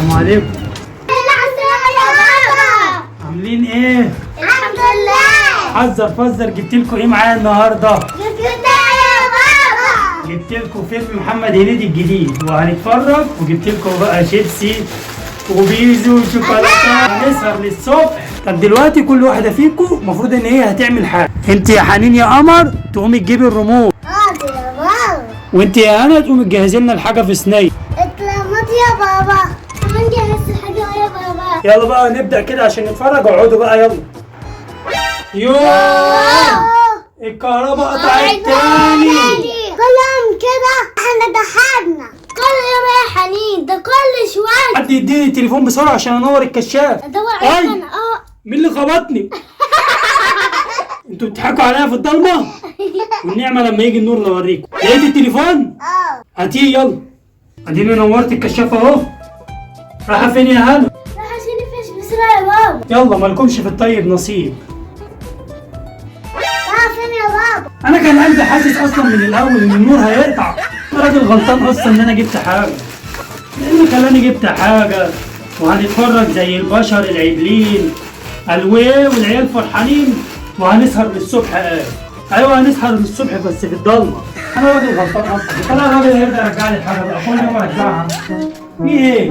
السلام عليكم. عاملين ايه؟ الحمد لله. حذر فزر، جبت لكم ايه معايا النهارده؟ جبت يا بابا. جبت لكم فيلم محمد هنيدي الجديد وهنتفرج، وجبت لكم بقى شيبسي وبيزو وشوكولاته هنسهر للصبح. طب دلوقتي كل واحده فيكم المفروض ان هي هتعمل حاجه. انت يا حنين يا قمر تقومي تجيبي الريموت، حاضر يا بابا. وانت يا هنا تقومي تجهزي لنا الحاجه في صينيه. اتلمت يا بابا. كمان جهزت الحاجة يا بابا. يلا بقى نبدا كده عشان نتفرج. اقعدوا بقى يلا. يوه الكهرباء قطعت تاني. كل يوم كده احنا ضحكنا. كل يوم يا حنين ده كل شوية. حد يديني التليفون بسرعه عشان انور الكشاف. ادور أي. عليك. مين اللي خبطني؟ انتوا بتضحكوا عليا في الضلمه؟ والنعمه لما يجي النور نوريكم. لقيت التليفون؟ هاتيه يلا. اديني نورت الكشاف اهو. رايحه فين يا هنا؟ راح اشيل الفيش بسرعة يا بابا. يلا مالكمش في الطيب نصيب. راح فين يا بابا؟ انا كان قلبي حاسس اصلا من الاول ان النور هيقطع. انا راجل غلطان اصلا ان انا جبت حاجه. ايه اللي خلاني جبت حاجه؟ وهنتفرج زي البشر العدلين الويه والعيال فرحانين، وهنسهر للصبح. ايوه هنسهر للصبح بس في الضلمه. انا راجل غلطان اصلا. انا الراجل هيرجع يرجع لي الحاجه بقى كل يوم ارجعها. في ايه؟